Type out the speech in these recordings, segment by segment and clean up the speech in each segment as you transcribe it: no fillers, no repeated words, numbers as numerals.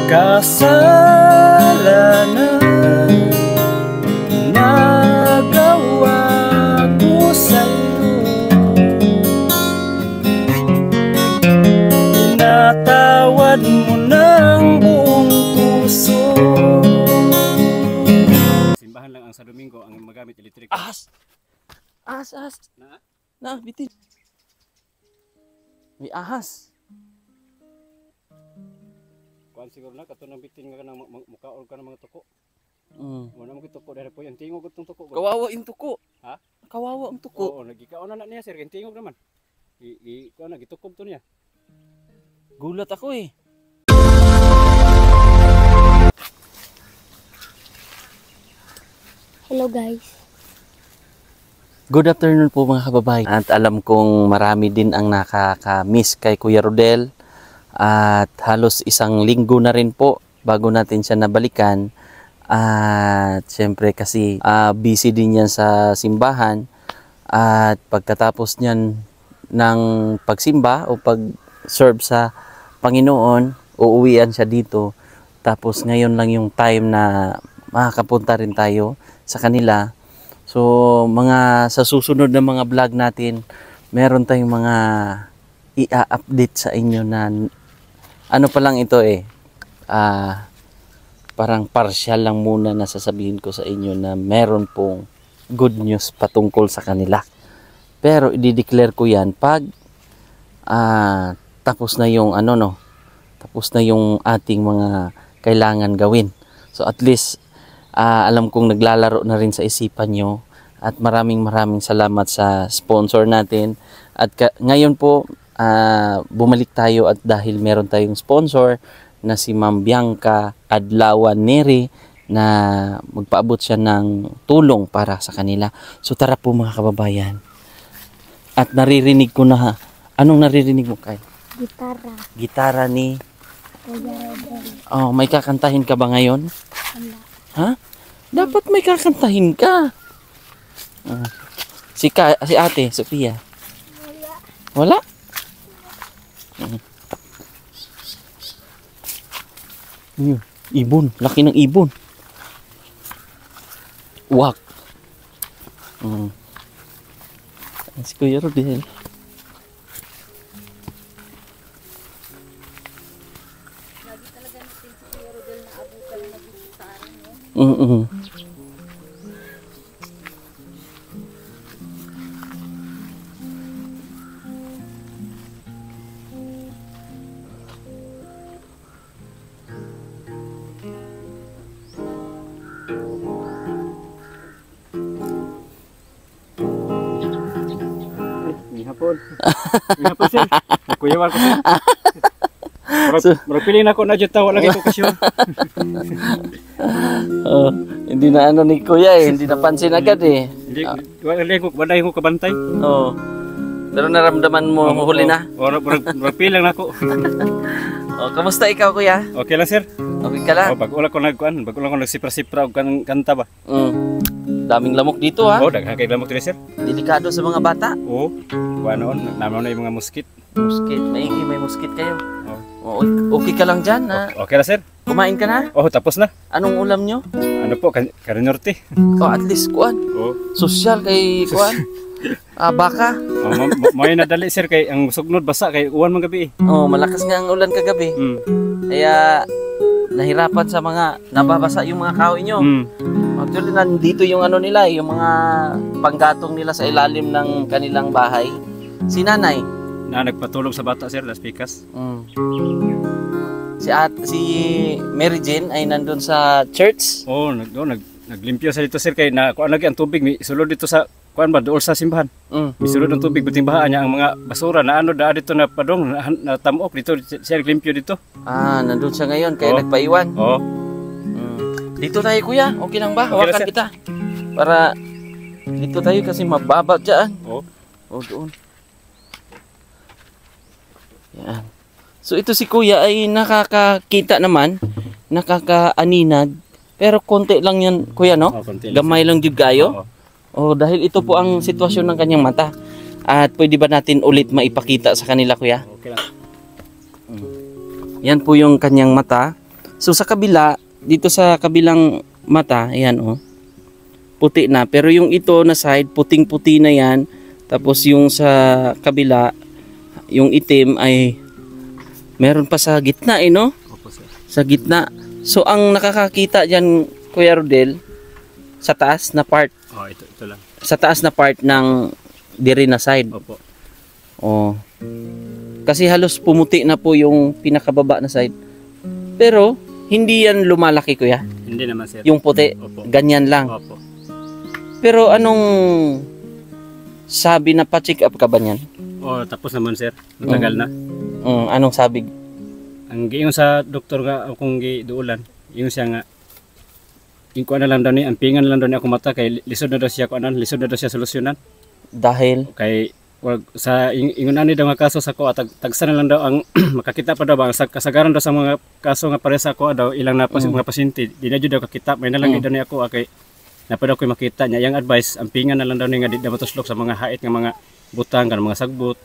kasalanan nagawa ko sa'yo. Pinatawad mo ng buong puso. Simbahan lang ang sa Domingo ang magamit electric. Ahas! Ahas! Na, bitin. May ahas. Kuan siguro na kato nang bitin nga nang mukaol ka ng mga tuko. Wala mo tuko dahil po yung tingog itong tuko. Kawawa yung tuko. Ha? Kawawa ang tuko. Oo, nagikaon na niya sir, yung tingog naman. Kuan na gitukob to niya. Gulat ako eh. Hello guys. Good afternoon po mga kababayan. At alam kong marami din ang nakaka-miss kay Kuya Rodel. At halos isang linggo na rin po bago natin siya nabalikan. At syempre kasi busy din yan sa simbahan. At pagkatapos niyan ng pagsimba o pag-serve sa Panginoon, uuwian siya dito. Tapos ngayon lang yung time na makakapunta rin tayo sa kanila. So sa susunod na mga vlog natin, meron tayong mga i-update sa inyo na ano pa lang ito parang partial lang muna na sasabihin ko sa inyo na meron pong good news patungkol sa kanila. Pero i-declare ko yan pag tapos na yung tapos na yung ating mga kailangan gawin. So at least alam kong naglalaro na rin sa isipan nyo at maraming salamat sa sponsor natin. At ngayon po bumalik tayo at dahil meron tayong sponsor na si Ma'am Bianca Adlawan Neri na magpaabot siya ng tulong para sa kanila. So tara po mga kababayan. At naririnig ko na anong naririnig mo kay? Gitara. Gitara ni Kuya Rodel. Oh, may kakantahin ka ba ngayon? Wala. Ha? Dapat may kakantahin ka. Si Ate Sophia. Wala? Ibon, laki ng ibon. Wak. Si Kuya Rodel. Lagi talaga natin si Kuya Rodel na abutan na nag-gitara niya. Hapon sir. Kuya Wal ko sir. Marapili na ako na dyan tawa lagi ko kasyon. Hindi na ni Kuya hindi napansin agad eh. Hindi, wala ko kabantay. Pero naramdaman mo huli na? Marapili lang ako. Kamusta ikaw Kuya? Okay lang sir. Okay ka lang? Bago lang ko nagsipra-sipra og kanta ba. Daming lamok dito ha? Daghang lamok dito sir. Delikado sa mga bata? Oo. Naman na yung mga muskit. Muskit, may muskit kayo. Okay ka lang dyan ha? Okay na sir. Kumain ka na? Tapos na. Anong ulam nyo? Ano po, karinorte. At least kuan. Social kay kuan. Baka. May nadali sir kay ang sugnod basa kay uwan man gabi. Malakas nga ang ulan kagabi. Kaya nahirapan sa mga nababasa yung mga kahoy nyo. Actually nandito yung nila, yung mga panggatong nila sa ilalim ng kanilang bahay. Si nanay na nagpatulog sa bata sir, Las Picas. Si Mary Jane ay nandun sa church. Naglimpyo sa dito sir kay na kuan lagi ang tubig sulod dito sa kuan ba dool sa simbahan. Sulod ang tubig buting baha niya ang mga basura na dito na padong na tamok dito sir limpyo dito. Nandun siya ngayon kaya nagpaiwan. Dito tayo Kuya, okay lang ba? Hawakan kita. Para dito tayo kasi mababa dyan. Doon. Yan. So ito si Kuya ay nakakakita naman, nakakaaninag. Pero konti lang yan Kuya no? Gamay lang jud kayo. Dahil ito po ang sitwasyon ng kanyang mata. At pwede ba natin ulit maipakita sa kanila Kuya? Okay lang. Yan po yung kanyang mata. So sa kabila, dito sa kabilang mata, ayan oh. Puti na, pero yung ito na side, puting-puti na yan. Tapos yung sa kabila, yung itim ay meron pa sa gitna eh, no? Opo, sir. Sa gitna. So ang nakakakita diyan, Kuya Rodel, sa taas na part, Oh, ito lang. sa taas na part ng diri na side. Opo. Oh. Kasi halos pumuti na po yung pinakababa na side. Pero hindi yan lumalaki, kuya. Hindi naman, sir. Yung puti, Opo. ganyan lang. Opo. Pero anong sabi na pa-check up ka ba niyan? Oh, tapos naman, sir. Matagal na. Anong sabi? Ang giingon sa doktor nga akong giduulan, yung siya nga yung kuan na lang daw ni, ang pingan na lang daw ni ako mata kay lisod na daw siya kuanan, lisod na daw siya solusyonan. Dahil Kay wag sa ingon ani daw nga kaso sa ko tagsa na lang daw ang makakita pa daw ba ang kasagaran daw sa mga kaso nga pare sa ko daw ilang na mga pasyente di na jud daw kakita may na lang daw ni ako kay napadaw ko makita niya yang advice ang pingan na lang daw ni nga di daw matuslok sa mga hait nga mga butang kan mga sagbot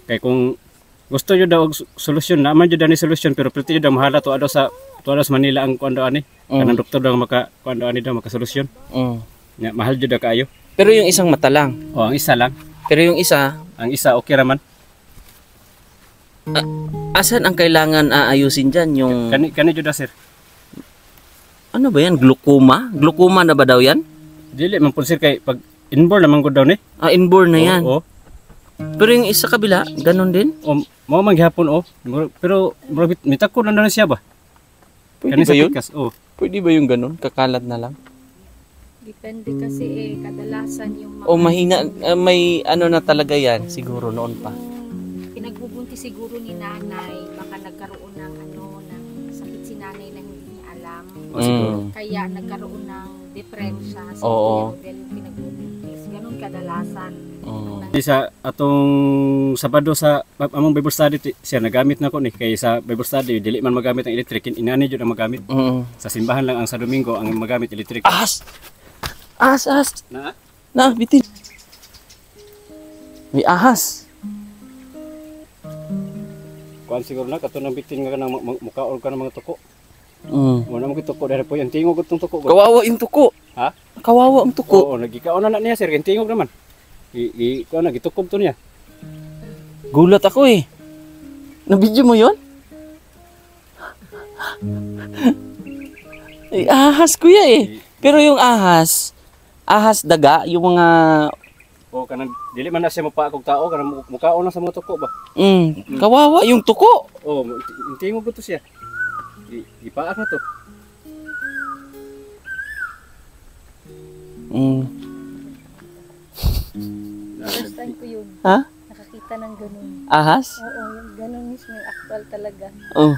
kay kung gusto jud daw og solusyon naman jud ni solusyon pero pwede jud daw mahala to sa Manila ang kuan daw ani kanang doktor daw maka kuan daw ani daw makasolusyon nya mahal jud daw kaayo. Pero yung isang mata lang. Oh, ang isa lang. Pero yung isa, Ang isa okay raman. asan ang kailangan aayusin dyan? Yung, Kani jud sir. ano ba yan? Glaucoma? Glaucoma na ba daw yan? Dili man pud sir kay pag inborn naman gud daw ni. Inborn na yan. Oo. Pero yung isa kabila, ganun din? Mao man gihapon pero murag mitakod lang daw na siya ba? Pwede Kani ba sa yun? podcast, oh. Pwede ba yung ganun? Kakalat na lang? Depende kasi kadalasan yung mga O mahina, may ano na talaga yan, siguro noon pa. pinagbubuntis siguro ni nanay, baka nagkaroon ng ng sakit si nanay na hindi niya alam. Oh, siguro. Kaya nagkaroon ng depresya sa Oo. dahil yung pinagbubuntis. Ganun kadalasan. Di sa atong Sabado sa among Bible study siya nagamit na ko ni kay sa Bible study dili man magamit ang electric inani jud ang magamit. Sa simbahan lang ang sa Domingo ang magamit electric. Ahas! Ahas! Na? Na, bitin! May ahas! Kuan siguro na kato nang bitin nga kanang mukaol ka ng mga tuko. Mm. Mo na mo tuko dahil po yung tingog itong tuko. Kawawa yung tuko. Ha? Kawawa ang tuko. Oo, nagikaon na niya sir, yung tingog naman. Kuan na gitukob to niya. Gulat ako eh. Nabidyo mo yon? Ahas kuya eh. Pero yung ahas daga, yung mga O kanang dili man na siya mapakog tao kanang mukaon na sa mga tuko ba. kawawa yung tuko. Oh, tingog to siya. Ipaak na to. First time ko yun. Ha? Nakakita ng ganun. Ahas? Oo, yung ganun mismo yung actual talaga. Oh.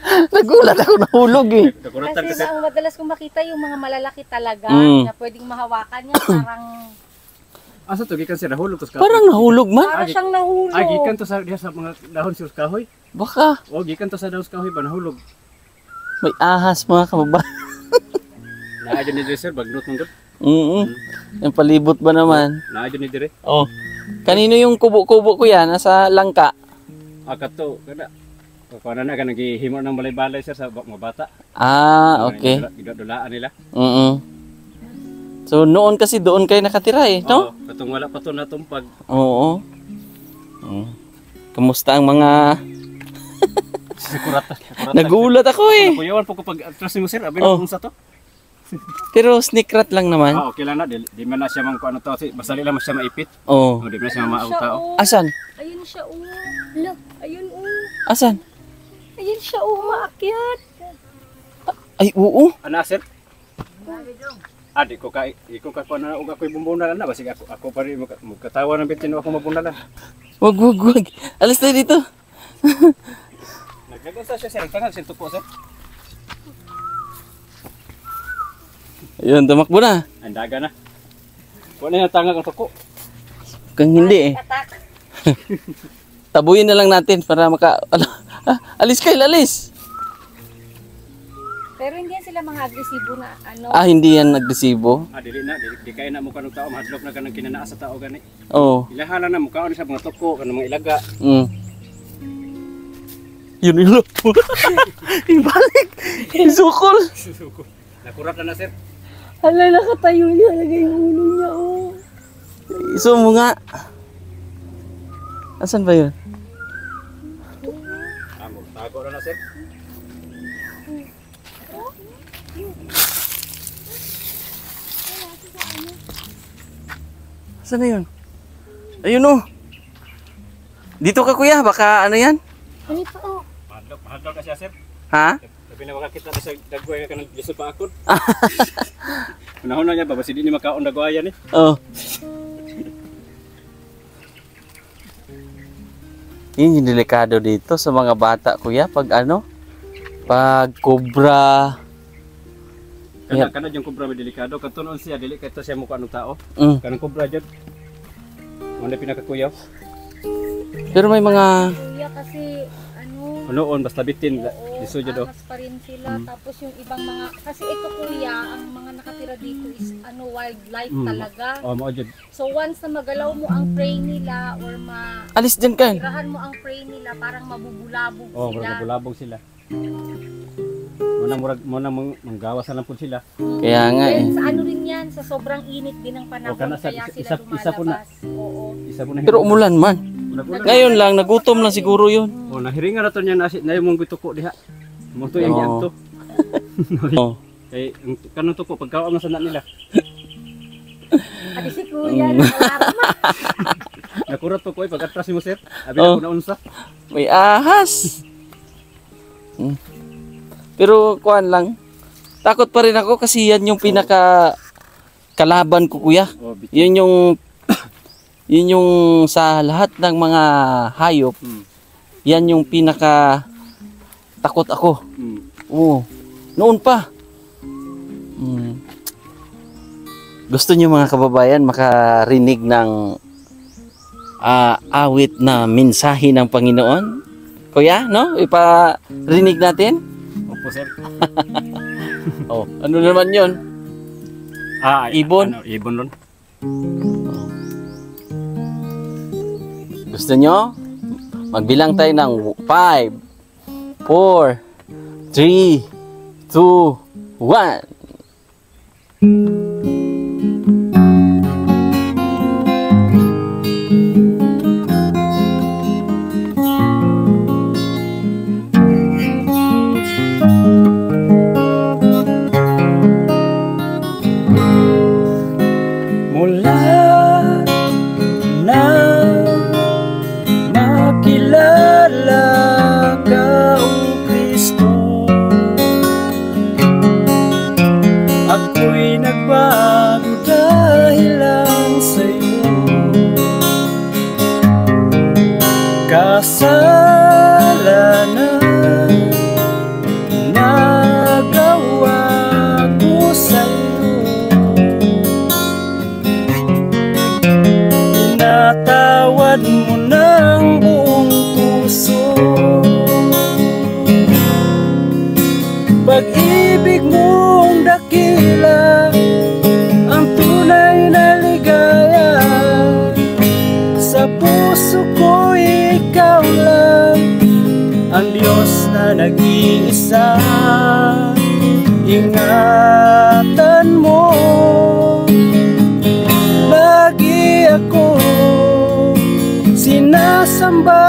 Nagulat ako, nahulog eh. Nakuratan Kasi kasi. ang madalas kong makita yung mga malalaki talaga Mm. na pwedeng mahawakan niya parang Asa to gikan sir nahulog to sa Parang nahulog man. para siyang nahulog. gikan to sa diha sa mga dahon sa kahoy. Baka O gikan to sa dahon sa kahoy ba nahulog. may ahas mga kababayan. Naa ni dire sir bagnot mong gud. Yung palibot ba naman? Naa ni dire. Oh. Kanino yung kubo-kubo ko yan? Nasa langka? Akato kada. Kuan na kanang gihimo ng balay-balay sir sa mga bata. Okay. Gidulaan nila. So noon kasi doon kayo nakatira eh, no? Oo, katong wala pa to natumpag. Oo. Kamusta ang mga... Kuratan. Nagulat ako eh. Kuyawan po kapag atras mo sir, abi Oh. kung sa to. Pero sneak rat lang naman. Okay lang na, di man na siya mang kuano to, basta lang siya maipit. Oo. O di man siya maaw tao. Asan? Ayun siya Look, ayun Asan? Ayun siya maakyat. Ay, oo. Ana sir? Di ko ka kuan na og ako'y bumbunalan na basig ako pa rin magkatawa ng bitin ako mabunalan. Wag. Alis tayo dito. Nagkagunsa siya sir, tangal sin tupo sir. Ayun, tumakbo na. Andaga na. Kuan na tangag ang tuko. Kung hindi eh. Atak. Tabuyin na lang natin para alis kayo, alis. Pero hindi yan sila mga agresibo na Hindi yan nagresibo. Dili na, di kay na mo kanang tao mahadlok na kanang kinanaa sa tao gani. Oo. Ilahala na mo kaon sa mga tuko kanang mga ilaga. Yun yun. Ibalik. Isukol. Nakurat na sir. Hala, nakatayo niya. Lagay yung ulo niya, oh. Iso mo nga. Asan ba yun? Tago na sir. Asan na yun? Ayun oh. Dito ka kuya, baka ano yan? Ano pa, oh? Mahadlaw ka siya sir. Ha? Sabi na makakita na sa dagway nga kanang lisod pa akon. Unahon na niya ba, basi di niya makaon dagwayan eh. Oh. Yun yung delikado dito sa mga bata kuya, pag ano? Pag cobra. Kana yung kubra may delikado, katunon siya, dili kay to siya mukha ng tao. Kanang kubra jud. Muna pinakakuyaw. Pero may mga Kuya, kasi, ano, Noon basta bitin, oo, liso jud oh. angas pa rin sila. Tapos yung ibang mga, kasi ito kuya, ang mga nakatira dito is, ano, wildlife talaga. Oh, mao jud. So once na magalaw mo ang prey nila or alis dyan ka. tirahan mo ang prey nila, parang mabubulabog Oh, sila. murag bulabog sila. Muna manggawas na lang po sila. Kaya nga eh. Then sa ano rin yan, sa sobrang init din ng panahon, O, kana sa- kaya sila isa po na. lumalabas. Oo. Isa po na. Pero umulan man. Ngayon lang, nagutom lang siguro yun. Oh, nahiringan na to niya na yung mong tuko diha. Mo to yung Oo. yan to. Oh. Kay kanang tuko pagkaon na sana nila. Adi si kuya, nakarama. Nakurat po ko pag atras mo sir. Abi Oh. na unsa. May ahas. Pero kuan lang. Takot pa rin ako kasi yan yung pinaka kalaban ko kuya. Oh, Yun yung sa lahat ng mga hayop. Yan yung pinaka takot ako. Oo. Noon pa. Gusto niyo mga kababayan makarinig ng awit na mensahe ng Panginoon? Kuya, no? Iparinig natin? Opo sir. Oh, ano naman 'yon? Ibon? Ano, ibon ron. Gusto nyo? Magbilang tayo ng 5, 4, 3, 2, 1. Mula na makilala ka, O Kristo, ako'y nagbago dahil lang sa'yo. Kasalanan nagawa ko sa'yo, pinatawad mo ng buong puso. Pag-ibig mong dakila ang tunay na ligaya. Sa puso ko ikaw lang ang Diyos na nag-iisa. Ingatan mo lagi ako, sinasamba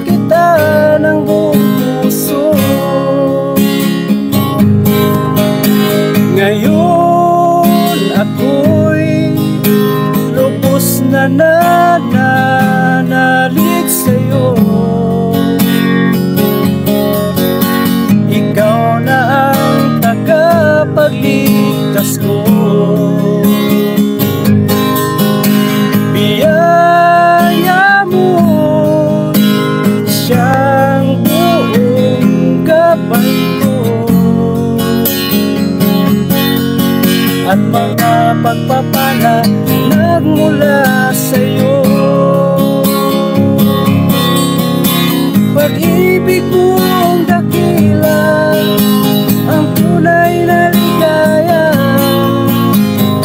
kita ng buong puso. Ngayon ako'y lubos na nananalig sa'yo. Ikaw na ang tagapagligtas ko. Biyaya mo siyang buong gabay ko, at mga pagpapala nagmula sa'yo. Pag-ibig mong dakila ang tunay na ligaya.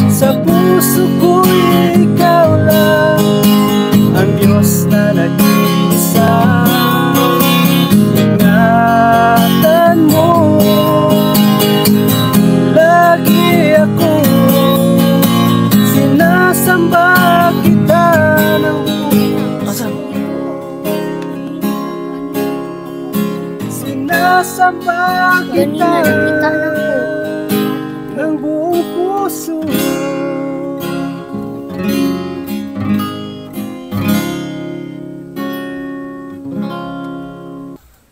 Sa puso ko ikaw lang ang Diyos na nag-iisa. Ingatan Sinasamba Ganina, nakita na ko. ng buong puso.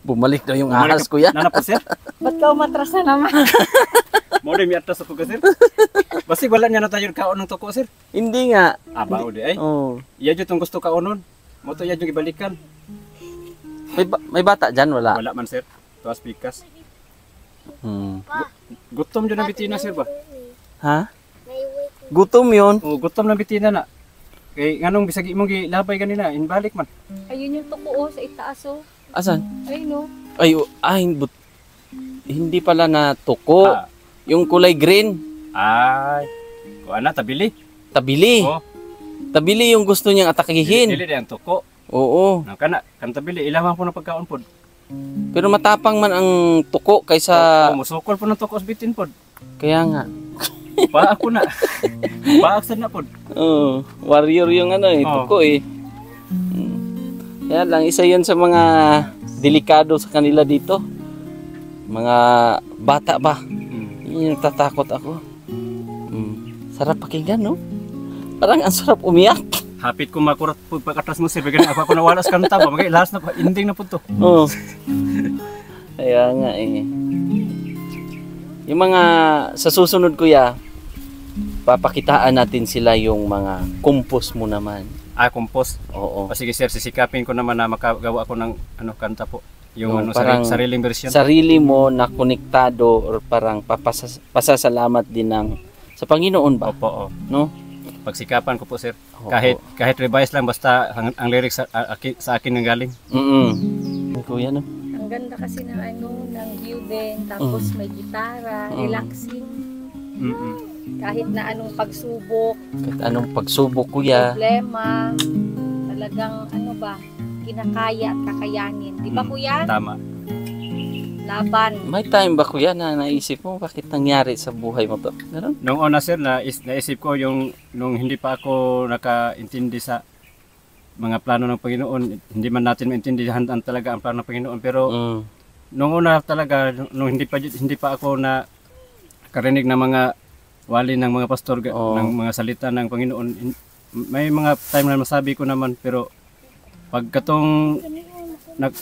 Bumalik daw yung ahas, kuya. Nana po, sir? Ba't ka umatras na naman? Mo din mi atas ako ka, sir. Basi wala niya na tayo kaon ng toko, sir. Hindi nga. Bao di ay. Oh. Iya jud tong gusto kaonon. Mo to iya jud ibalikan. May bata dyan, wala? Wala man, sir. Tuwas pikas. Hmm. Gutom jud ang bitina, sir ba? Ha? Gutom yun. O gutom ng bitina na. Kay nganong bisag imong gilabay kanina, inbalik man. Ayun yung tuko sa itaas oh. Asan? Ayun no. Hindi pala na tuko. Ah. Yung kulay green. Ay. Ko ana tabili. Tabili. Oh, Tabili yung gusto niyang atakihin. dili ang toko. Oo. Nang kana kan tabili ilawan po ng pagkaon pod. Pero matapang man ang tuko kaysa... Musukol po ng toko sa bitin pod. Kaya nga. Pa ako na. Paaksan na pod. Oo. Warrior yung Oo. tuko eh. Kaya lang, isa yun sa mga delikado sa kanila dito. Mga bata ba? Yun yung tatakot ako. Sarap pakinggan, no? Parang ang sarap umiyak. Hapit ko makurat po pagkatras mo sir. Bigyan ako nawala sa kanta ba. Magay last na po. Ending na po to. Oo. Kaya nga eh. Yung mga sa susunod kuya, papakitaan natin sila yung mga compost mo naman. Compost. Oo. O sige sir, sisikapin ko naman na makagawa ako ng kanta po. Yung Yung parang sariling version. Sarili mo na konektado or parang pasasalamat din ng sa Panginoon ba? Opo, oh. No? Pagsikapan ko po sir. Oo. Kahit revise lang basta ang lyrics sa akin nang galing. Kuya, no? Ang ganda kasi ng ng view din. Tapos may gitara, relaxing. Kahit na anong pagsubok, Kahit anong pagsubok, kuya. problema, talagang kinakaya at kakayanin. Di ba kuya? Tama. Laban. May time ba, kuya, na naisip mo bakit nangyari sa buhay mo to? Ganun? Nung una sir, naisip ko nung hindi pa ako nakaintindi sa mga plano ng Panginoon, hindi man natin maintindihan talaga ang plano ng Panginoon. Pero nung una talaga, nung hindi pa ako na karinig ng mga wali ng mga pastor, ng mga salita ng Panginoon, may mga time na masabi ko naman, pero pagkatong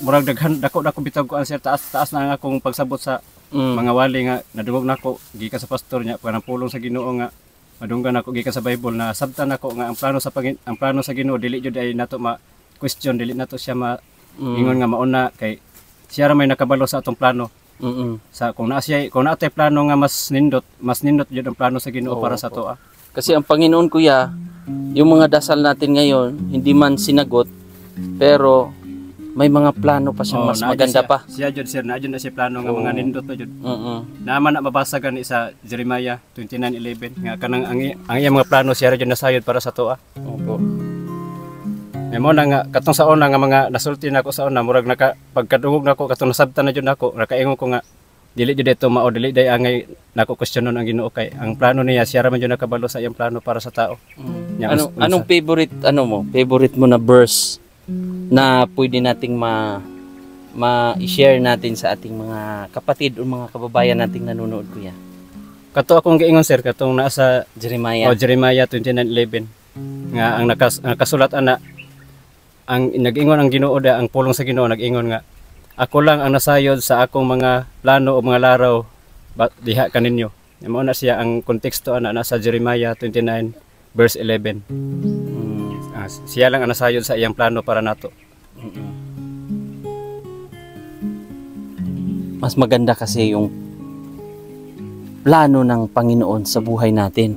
murag dako bitag ko ang sir, taas na ang akong pagsabot sa mga wali nga nadungog nako gikan sa pastor niya kanang pulong sa Ginoo nga madunggan ako gikan sa Bible na sabtan nako nga ang plano sa Ginoo dili jud ay nato ma question, dili nato siya ingon nga mauna kay siya ra may nakabalo sa atong plano. Sa kung natay plano nga mas nindot jud ang plano sa Ginoo para sa toa. Kasi ang Panginoon, kuya, yung mga dasal natin ngayon hindi man sinagot, pero may mga plano pa siyang mas maganda pa. Siya jud sir, na jud na siya plano nga mga nindot pa jud. Naman na mabasa gani sa Jeremiah 29:11 nga kanang ang iyang mga plano siya jud nasayod para sa toa. Opo. May mo na nga katong sa una nga mga nasulti nako sa una murag pagkadungog nako katong nasabtan na jud nako nakaingon ko nga dili jud ito mao dili day angay nako questionon ang Ginoo kay ang plano niya siya ra man jud nakabalo sa iyang plano para sa tao. Anong favorite mo na verse na pwede nating ma-share natin sa ating mga kapatid o mga kababayan nating nanonood, kuya? Kato akong giingon sir katong nasa Jeremiah. Jeremiah 29:11 nga ang nakasulat ana ang nag-ingon ang Ginoo ang pulong sa Ginoo nag-ingon nga ako lang ang nasayod sa akong mga plano o mga laraw diha kaninyo. Mao na siya ang konteksto ana nasa Jeremiah 29 verse 11. Siya lang ang nasayod sa iyang plano para nato. Mas maganda kasi yung plano ng Panginoon sa buhay natin.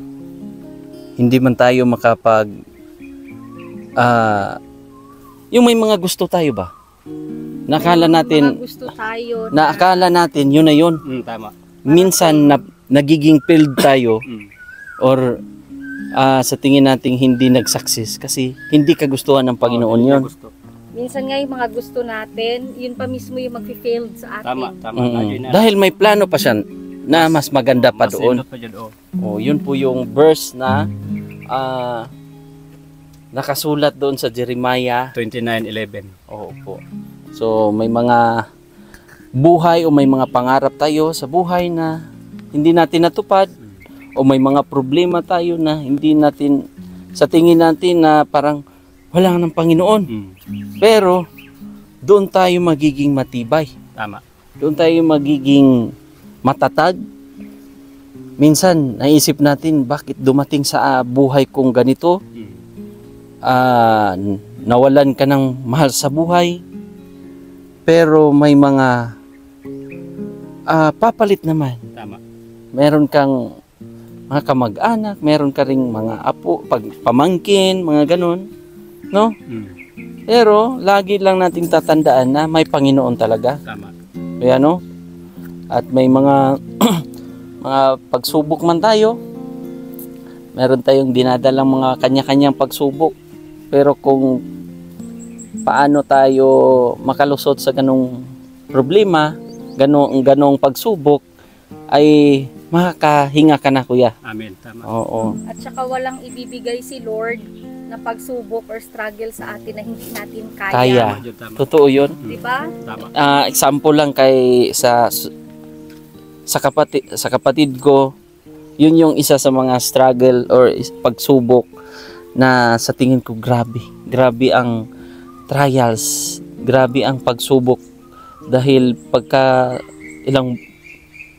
Hindi man tayo yung may mga gusto tayo ba? Nakala natin, mga gusto tayo naakala natin yun na yun. Tama. Minsan nagiging failed tayo or sa tingin nating hindi nag-success kasi hindi kagustuhan ng Panginoon yun. minsan nga yung mga gusto natin, yun pa mismo yung mag-failed sa atin. Tama. Dahil may plano pa siya na mas maganda pa doon. Yun po yung verse na nakasulat doon sa Jeremiah 29:11. Oo po. So may mga buhay o may mga pangarap tayo sa buhay na hindi natin natupad, o may mga problema tayo na hindi natin, sa tingin natin na parang wala ng Panginoon. Pero doon tayo magiging matibay. Tama. Doon tayo magiging matatag. Minsan naisip natin, bakit dumating sa buhay kong ganito? Nawalan ka ng mahal sa buhay. Pero may mga papalit naman. Tama. Meron kang mga kamag-anak, meron ka ring mga apo, pamangkin, mga ganun, no? Pero lagi lang nating tatandaan na may Panginoon talaga. Tama. Kaya no? At may mga mga pagsubok man tayo. Meron tayong dinadalang mga kanya-kanyang pagsubok. Pero kung paano tayo makalusot sa ganong problema, ganong pagsubok, ay makakahinga ka na, kuya. Amen. Tama. Oo. At saka walang ibibigay si Lord na pagsubok or struggle sa atin na hindi natin kaya. Kaya. Tama. Totoo yun. Diba? Tama. Example lang kay sa kapatid ko, yun yung isa sa mga struggle or pagsubok na sa tingin ko grabe ang trials, grabe ang pagsubok, dahil pagka ilang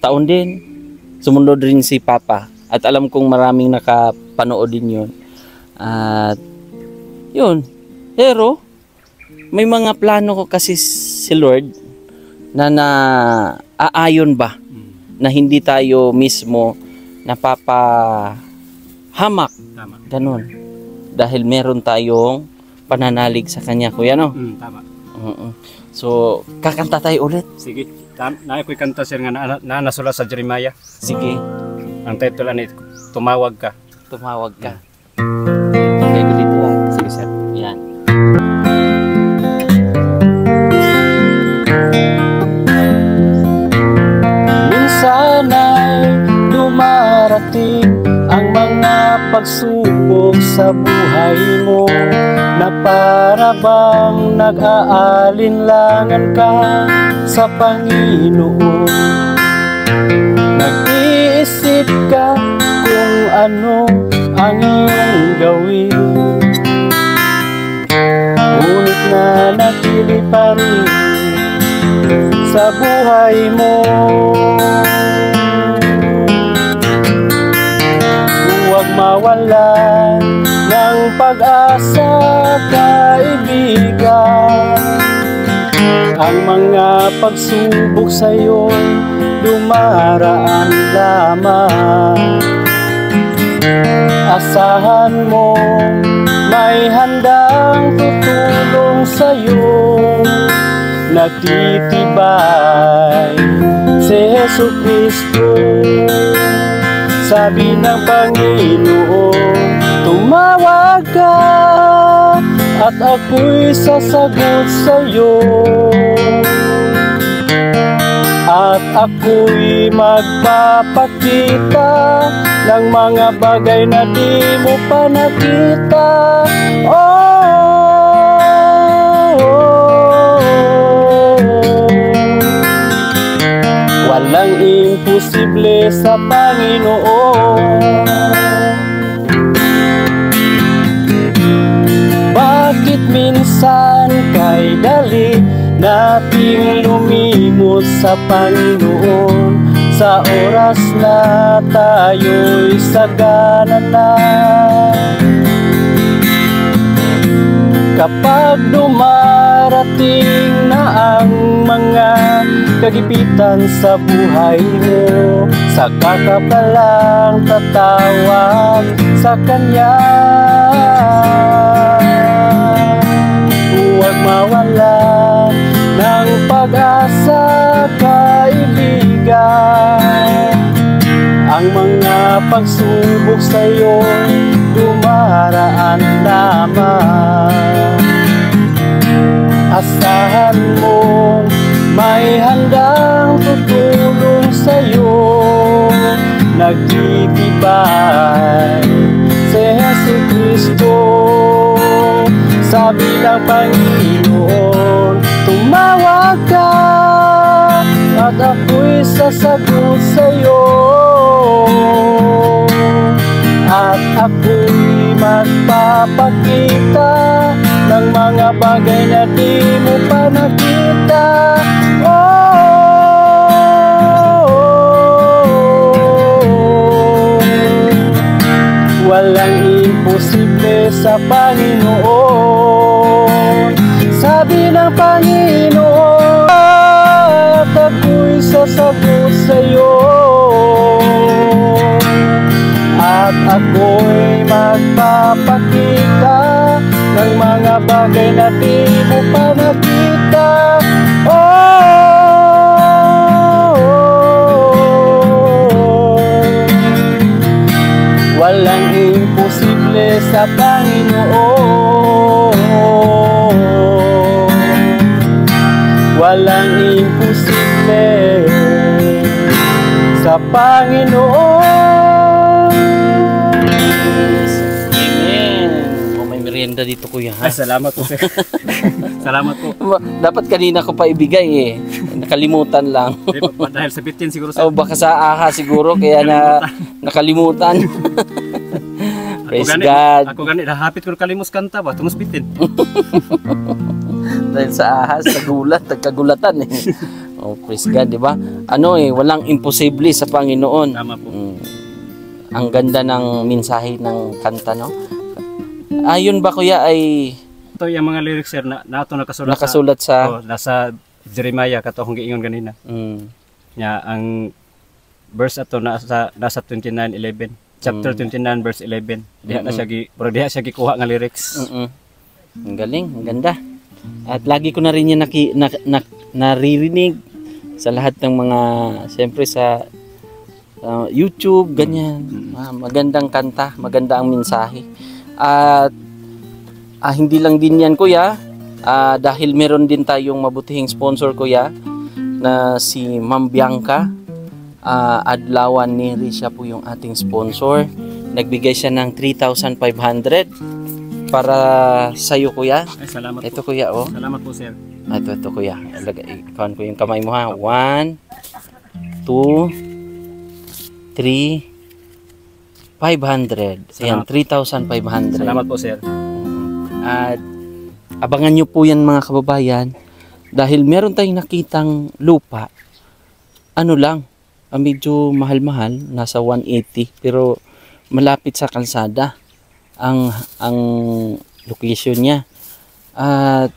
taon din sumunod rin si Papa, at alam kong maraming nakapanood din yun. At yun, pero may mga plano ko kasi si Lord na aayon ba na hindi tayo mismo napapahamak. Tama. Ganun. Dahil meron tayong pananalig sa Kanya, kuya, no? Tama. So, kakanta tayo ulit. Sige. Na ako'y kanta sir nga na nasulat sa Jeremiah. Sige, Ang title ani Tumawag Ka. tumawag ka. Okay, dito lang. Sige, sir. Yan. Minsan ay dumarating ang mga pagsubok sa buhay mo, na para bang nag-aalinlangan ka sa Panginoon. Nag-iisip ka kung ano ang iyong gawin, ngunit nanatili pa rin sa buhay mo. Huwag mawalan ng pag-asa, kaibigan. Ang mga pagsubok sa'yo'y dumaraan lamang. Asahan mo may handang tutulong sa'yo. Nagtitibay si Jesucristo. Sabi ng Panginoon, tumawag ka at ako'y sasagot sa'yo. At ako'y magpapakita ng mga bagay na di mo pa nakita. Walang imposible sa Panginoon. Bakit minsan kay dali nating lumimot sa Panginoon, sa oras na tayo'y sagana na? Kapag dumarating na ang mga kagipitan sa buhay mo, saka ka palang tatawag sa Kanya. Huwag mawalan ng pag-asa, kaibigan. Ang mga pagsubok sa'yo'y dumaraan lamang. Asahan mo may handang tutulong sa'yo. Nagtitibay si Jesucristo. Sabi ng Panginoon, tumawag ka at ako'y sasagot sa'yo, at ako'y magpapakita ng mga bagay na di mo pa nakita. Walang imposible sa Panginoon, sabi ng Panginoon, at ako'y sasagot sa'yo, at ako'y magpapakita ng mga bagay na di mo pa nakita. Walang imposible sa Panginoon, walang imposible sa Panginoon. Amen. Oh, may merienda dito, kuya. Ay, salamat po, sir. Salamat po. Dapat kanina ko pa ibigay eh. Nakalimutan lang. Dahil sa bitin siguro, sir. O baka sa aha siguro kaya nakalimutan. Praise God. Ako gani, hapit ko kalimos kanta ba? Tumus bitin. Dahil sa ahas, nagulat, nagkagulatan eh. Oh, praise God, di ba? Ano eh, walang imposible sa Panginoon. Tama po. Ang ganda ng mensahe ng kanta, no? Ayun ba kuya ay Ito yung mga lyrics, sir, na ato nakasulat sa nasa Jeremiah kato akong giingon ganina. Nya ang verse ato nasa 29:11. Chapter 29 verse 11. Diha na siya pero diha siya gikuha nga lyrics. Ang galing, ang ganda. At lagi ko na rin yan naririnig sa lahat ng mga, siyempre sa YouTube, ganyan. Magandang kanta, maganda ang mensahe. At hindi lang din yan, kuya, dahil meron din tayong mabutihing sponsor, kuya, na si Ma'am Bianca Adlawan Neri, siya po yung ating sponsor. Nagbigay siya ng 3,500 para sa iyo, kuya. Ay, salamat ito po. Kuya, oh. Salamat po, sir. Ito kuya. Ikawan ko yung kamay mo, ha. 1 2 3 500. Ayan, 3,500. Salamat po, sir. At abangan nyo po yan, mga kababayan, dahil meron tayong nakitang lupa. Ano lang, medyo mahal-mahal, nasa 180, pero malapit sa kalsada ang location niya. At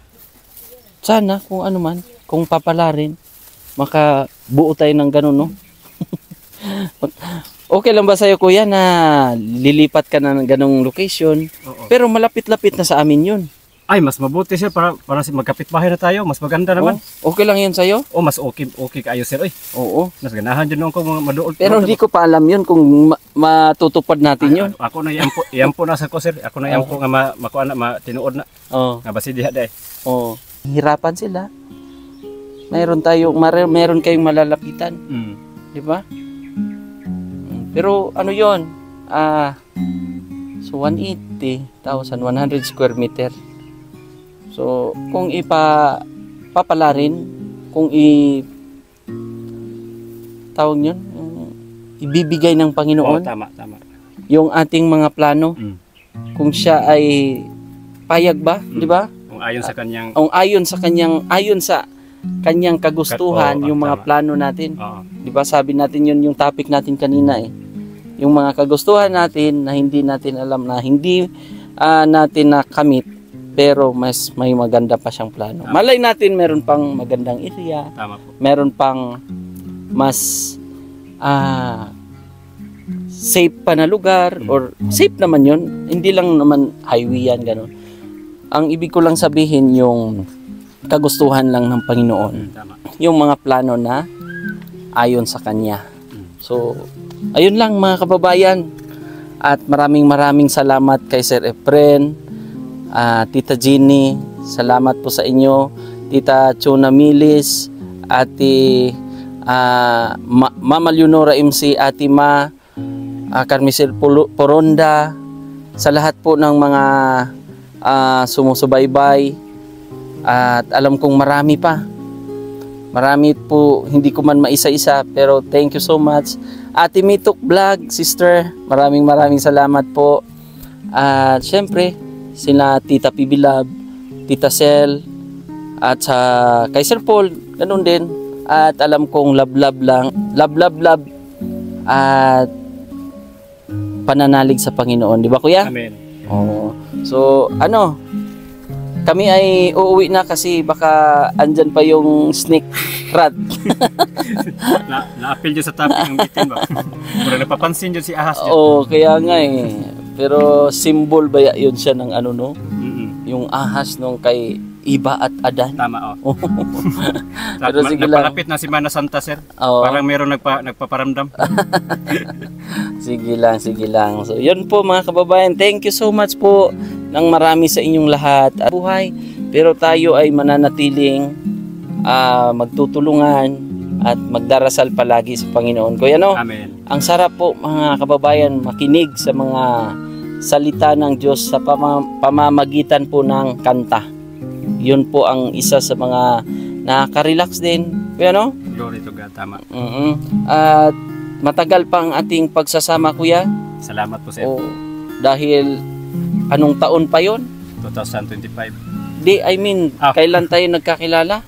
sana kung ano man, kung papalarin, makabuo tayo ng ganun, no? Okay lang ba sa'yo, kuya, na lilipat ka na ng ganung location? Oo. Pero malapit-lapit na sa amin yun. Ay, mas mabuti, sir, para magkapit-bahay na tayo. Mas maganda naman. Okay lang yun sa'yo? Oh, mas okay kayo, sir. Oy. Oo. Mas ganahan din ako mga maduol. Pero hindi ko pa alam yun kung matutupad natin yun. Ako na iampo na sa ko, sir. Ako na iampo nga makuha na, tinuod na. Oo. Nga basi diha day. Oo. Hirapan sila. Meron kayong malalapitan. Di ba? Pero ano yun? So 180,100 square meter. So kung papalarin, kung tawag yun, ibibigay ng Panginoon, tama. yung ating mga plano, kung siya ay payag ba, di ba? Kung ayon sa kanyang Ayon sa kanyang kagustuhan, yung mga tama. plano natin. Oo. Di ba sabi natin yun yung topic natin kanina eh. Yung mga kagustuhan natin na hindi natin alam, na hindi natin nakamit, pero mas may maganda pa siyang plano. Malay natin meron pang magandang area. Tama po. Meron pang mas safe pa na lugar, or safe naman yun. Hindi lang naman highway yan, ganun. Ang ibig ko lang sabihin, yung kagustuhan lang ng Panginoon. Tama. Yung mga plano na ayon sa Kanya. So, ayun lang mga kababayan. At maraming salamat kay Sir Efren, Tita Jenny, salamat po sa inyo. Tita Chona Milis, Ate Mama Leonora MC, Ate Ma, Carmicel Poronda, sa lahat po ng mga sumusubaybay. At alam kong marami pa Marami po, hindi ko man maisa-isa, pero thank you so much. Ate Mitok Vlog, sister, maraming salamat po. At syempre, sila Tita Pibilab, Tita Sel, at sa kay Sir Paul, ganun din. At alam kong love lang, love, at pananalig sa Panginoon, di ba kuya? Amen. Oo. So, kami ay uuwi na kasi baka andyan pa yung snake rat. Na-appeal dyan sa topic ng bitin ba? Mura napapansin dyan si Ahas dyan. Oo, kaya nga eh. Pero symbol ba yun siya ng no? Yung ahas nung kay Iba at Adan. Tama, oh. Pero sige lang. Napalapit na si Mana Santa, sir. Oo. Parang meron nagpaparamdam. Sige lang. So, yun po mga kababayan. Thank you so much po ng marami sa inyong lahat. At buhay. Pero tayo ay mananatiling magtutulungan at magdarasal palagi sa Panginoon. Kuya, Amen. ang sarap po mga kababayan makinig sa mga salita ng Diyos sa pamamagitan po ng kanta. Yun po ang isa sa mga nakaka-relax din. Kuya, Glory to God, tama. At matagal pa ang ating pagsasama, kuya. Salamat po, sir. Dahil anong taon pa yon? 2025. Kailan tayo nagkakilala?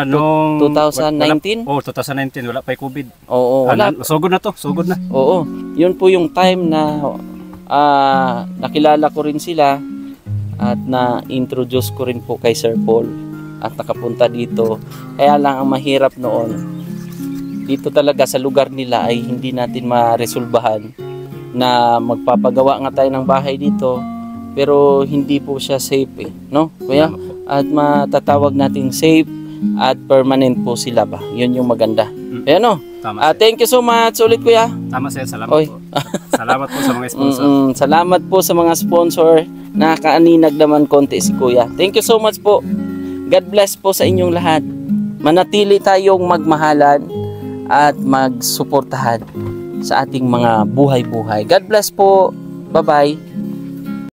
Noong 2019? 2019, wala pa yung COVID. Oo, wala. Sugod na. Oo, yun po yung time na nakilala ko rin sila at na-introduce ko rin po kay Sir Paul at nakapunta dito. Kaya lang ang mahirap noon, dito talaga sa lugar nila ay hindi natin maresolbahan na magpapagawa nga tayo ng bahay dito, pero hindi po siya safe no kuya? At matatawag nating safe at permanent po sila ba? Yun yung maganda. Ayan Tama, thank you so much ulit, kuya. Tama, sir. Salamat po. Salamat po sa mga sponsor. Salamat po sa mga sponsor. Nakaaninag naman konti si kuya. Thank you so much po. God bless po sa inyong lahat. Manatili tayong magmahalan at magsuportahan sa ating mga buhay-buhay. God bless po. Bye-bye.